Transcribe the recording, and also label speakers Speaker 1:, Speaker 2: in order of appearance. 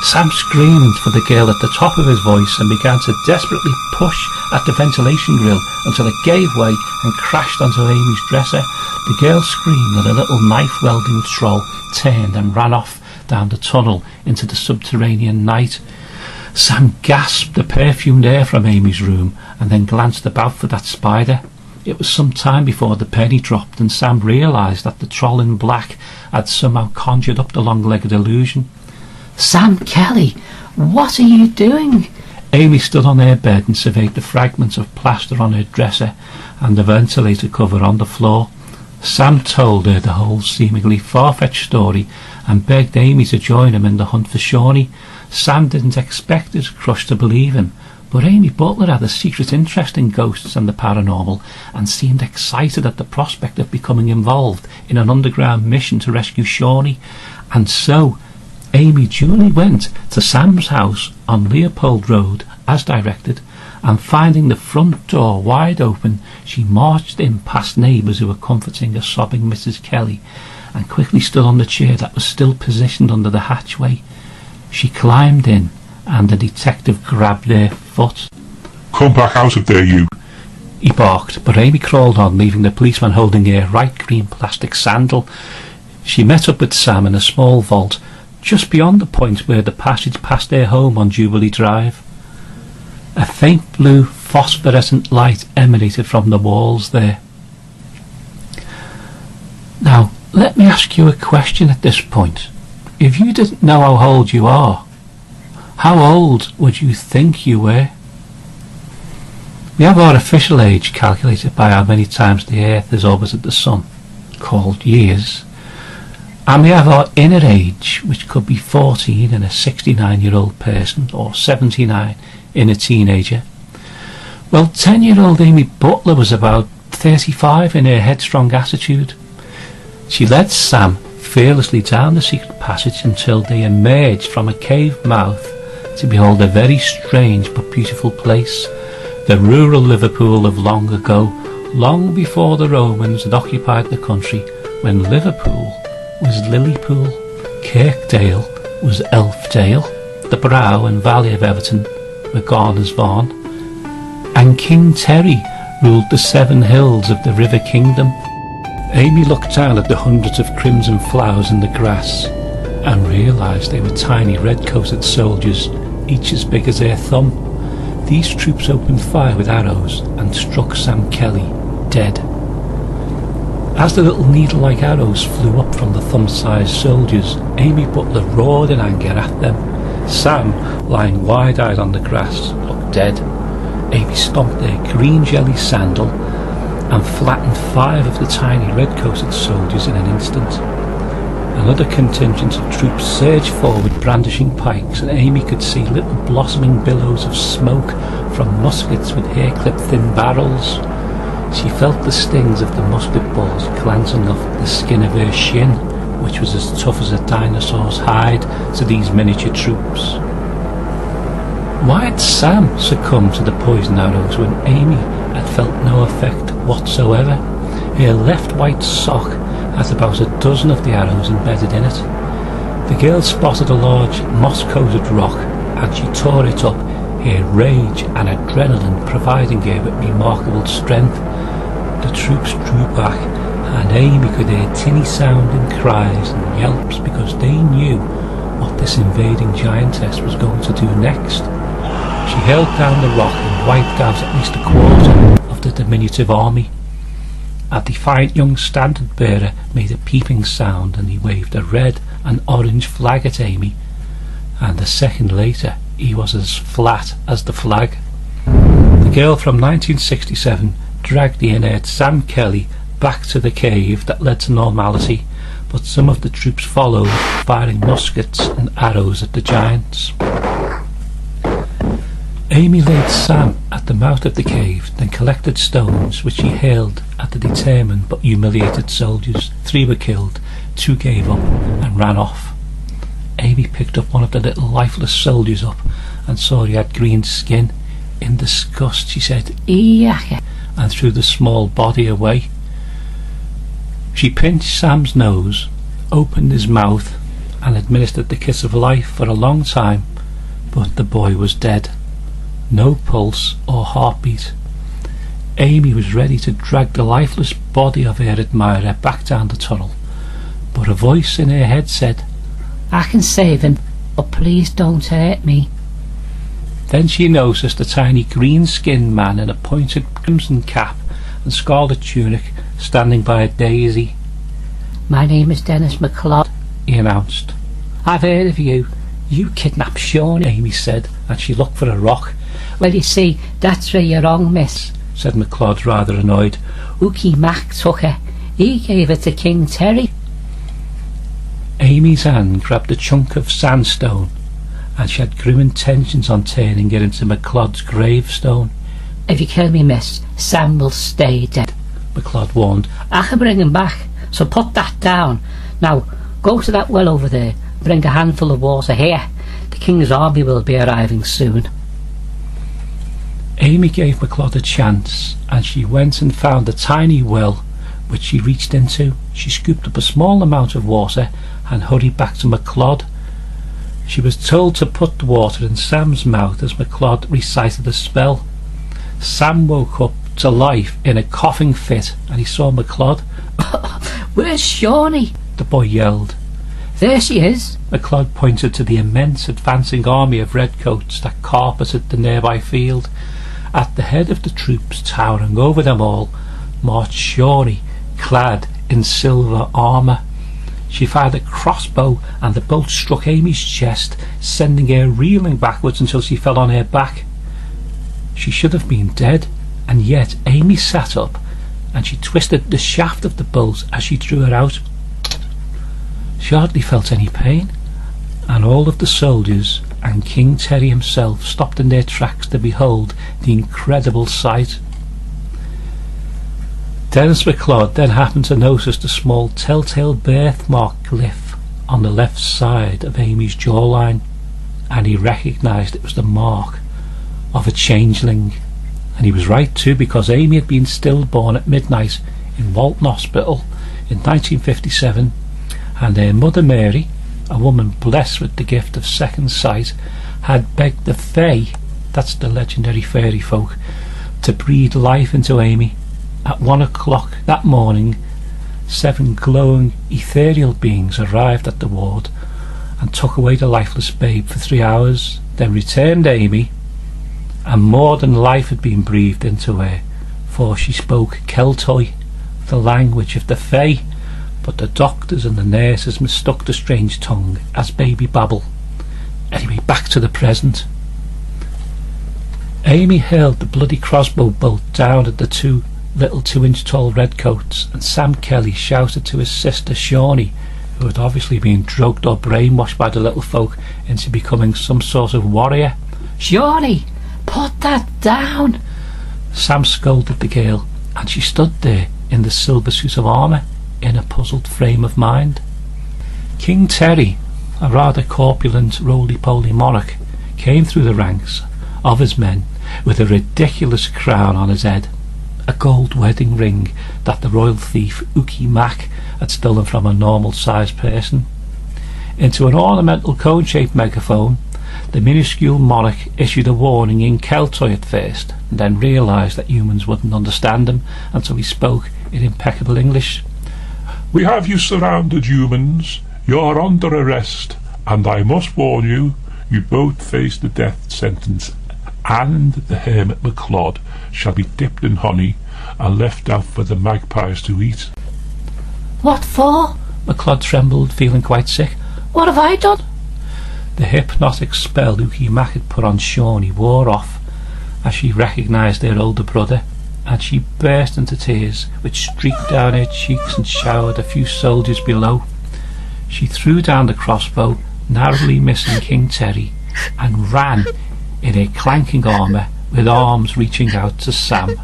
Speaker 1: Sam screamed for the girl at the top of his voice and began to desperately push at the ventilation grill until it gave way and crashed onto Amy's dresser. The girl screamed and a little knife-welding troll turned and ran off down the tunnel into the subterranean night. Sam gasped the perfumed air from Amy's room and then glanced about for that spider. It was some time before the penny dropped and Sam realised that the troll in black had somehow conjured up the long-legged illusion.
Speaker 2: "Sam Kelly, what are you doing?"
Speaker 1: Amy stood on her bed and surveyed the fragments of plaster on her dresser and the ventilator cover on the floor. Sam told her the whole seemingly far-fetched story and begged Amy to join him in the hunt for Shawnee. Sam didn't expect his crush to believe him, but Amy Butler had a secret interest in ghosts and the paranormal and seemed excited at the prospect of becoming involved in an underground mission to rescue Shawnee. And so Amy duly went to Sam's house on Leopold Road as directed, and finding the front door wide open, she marched in past neighbours who were comforting a sobbing Mrs. Kelly and quickly stood on the chair that was still positioned under the hatchway. She climbed in and the detective grabbed her foot.
Speaker 3: "Come back out of there, you!"
Speaker 1: he barked, but Amy crawled on, leaving the policeman holding her bright green plastic sandal. She met up with Sam in a small vault just beyond the point where the passage passed their home on Jubilee Drive. A faint blue phosphorescent light emanated from the walls there. Now, let me ask you a question at this point. If you didn't know how old you are, how old would you think you were? We have our official age calculated by how many times the Earth has orbited the Sun, called years. And we have our inner age, which could be 14 in a 69-year-old person or 79 in a teenager. Well, 10-year-old Amy Butler was about 35 in her headstrong attitude. She led Sam fearlessly down the secret passage until they emerged from a cave mouth to behold a very strange but beautiful place, the rural Liverpool of long ago, long before the Romans had occupied the country, when Liverpool was Lilypool, Kirkdale was Elfdale, the Brow and Valley of Everton were Garner's Vaughan, and King Terry ruled the 7 hills of the River Kingdom. Amy looked down at the hundreds of crimson flowers in the grass and realised they were tiny red-coated soldiers, each as big as her thumb. These troops opened fire with arrows and struck Sam Kelly dead. As the little needle-like arrows flew up from the thumb-sized soldiers, Amy Butler roared in anger at them. Sam, lying wide-eyed on the grass, looked dead. Amy stomped her green jelly sandal and flattened 5 of the tiny red-coated soldiers in an instant. Another contingent of troops surged forward brandishing pikes, and Amy could see little blossoming billows of smoke from muskets with hair-clipped thin barrels. She felt the stings of the musket balls glancing off the skin of her shin, which was as tough as a dinosaur's hide to these miniature troops. Why had Sam succumbed to the poison arrows when Amy had felt no effect whatsoever? Her left white sock had about a dozen of the arrows embedded in it. The girl spotted a large moss-coated rock and she tore it up, her rage and adrenaline providing her with remarkable strength. The troops drew back and Amy could hear tinny sounding cries and yelps because they knew what this invading giantess was going to do next. She held down the rock and wiped out at least a quarter of the diminutive army. A defiant young standard bearer made a peeping sound and he waved a red and orange flag at Amy, and a second later he was as flat as the flag. The girl from 1967 dragged the inert Sam Kelly back to the cave that led to normality, but some of the troops followed, firing muskets and arrows at the giants. Amy laid Sam at the mouth of the cave, then collected stones which she hurled at the determined but humiliated soldiers. 3 were killed, 2 gave up and ran off. Amy picked up one of the little lifeless soldiers up and saw he had green skin. In disgust she said, "Yuck," and threw the small body away. She pinched Sam's nose, opened his mouth and administered the kiss of life for a long time, but the boy was dead. No pulse or heartbeat. Amy was ready to drag the lifeless body of her admirer back down the tunnel, but a voice in her head said,
Speaker 2: I can save him, but please don't hurt me.
Speaker 1: Then she noticed a tiny green-skinned man in a pointed crimson cap and scarlet tunic standing by a daisy.
Speaker 2: My name is Denis McLod,
Speaker 1: he announced.
Speaker 2: I've heard of you.
Speaker 1: You kidnapped Sean, Amy said, and she looked for a rock.
Speaker 2: Well, you see, that's where you're wrong, miss,
Speaker 1: said McLod, rather annoyed.
Speaker 2: Ookie Mac took her. He gave it to King Terry.
Speaker 1: Amy's hand grabbed a chunk of sandstone, and she had grim intentions on turning it into McLod's gravestone.
Speaker 2: If you kill me, miss, Sam will stay dead,
Speaker 1: McLod warned.
Speaker 2: I can bring him back, so put that down. Now, go to that well over there, bring a handful of water here. The King's army will be arriving soon.
Speaker 1: Amy gave McLod a chance, and she went and found a tiny well, which she reached into. She scooped up a small amount of water and hurried back to McLod. She was told to put the water in Sam's mouth as McLod recited a spell. Sam woke up to life in a coughing fit, and he saw McLod.
Speaker 2: Where's Shawnee?
Speaker 1: The boy yelled.
Speaker 2: There she is.
Speaker 1: McLod pointed to the immense advancing army of redcoats that carpeted the nearby field. At the head of the troops, towering over them all, marched Shawnee, clad in silver armour. She fired a crossbow, and the bolt struck Amy's chest, sending her reeling backwards until she fell on her back. She should have been dead, and yet Amy sat up, and she twisted the shaft of the bolt as she drew her out. She hardly felt any pain, and all of the soldiers and King Terry himself stopped in their tracks to behold the incredible sight. Denis McLod then happened to notice the small telltale birthmark glyph on the left side of Amy's jawline, and he recognised it was the mark of a changeling. And he was right too, because Amy had been stillborn at midnight in Walton Hospital in 1957, and her mother Mary, a woman blessed with the gift of second sight, had begged the Fae, that's the legendary fairy folk, to breathe life into Amy. At 1 o'clock that morning, 7 glowing ethereal beings arrived at the ward and took away the lifeless babe for 3 hours, then returned Amy, and more than life had been breathed into her, for she spoke Keltoi, the language of the Fae, but the doctors and the nurses mistook the strange tongue as baby babble. Anyway, back to the present. Amy hurled the bloody crossbow bolt down at the 2 little 2-inch tall redcoats, and Sam Kelly shouted to his sister Shawnee, who had obviously been drugged or brainwashed by the little folk into becoming some sort of warrior.
Speaker 2: Shawnee, put that down.
Speaker 1: Sam scolded the girl, and she stood there in the silver suit of armour, in a puzzled frame of mind. King Terry, a rather corpulent roly-poly monarch, came through the ranks of his men with a ridiculous crown on his head, a gold wedding ring that the royal thief Ookie Mac had stolen from a normal-sized person. Into an ornamental cone-shaped megaphone, the minuscule monarch issued a warning in Keltoi at first, and then realised that humans wouldn't understand him, and so he spoke in impeccable English.
Speaker 3: We have you surrounded, humans. You are under arrest, and I must warn you, you both face the death sentence, and the hermit McLod shall be dipped in honey and left out for the magpies to eat.
Speaker 2: What for?
Speaker 1: McLod trembled, feeling quite sick.
Speaker 2: What have I done?
Speaker 1: The hypnotic spell Ookie Mac had put on Shawnee wore off as she recognised her older brother, and she burst into tears, which streaked down her cheeks and showered a few soldiers below. She threw down the crossbow, narrowly missing King Terry, and ran in her clanking armour with arms reaching out to Sam.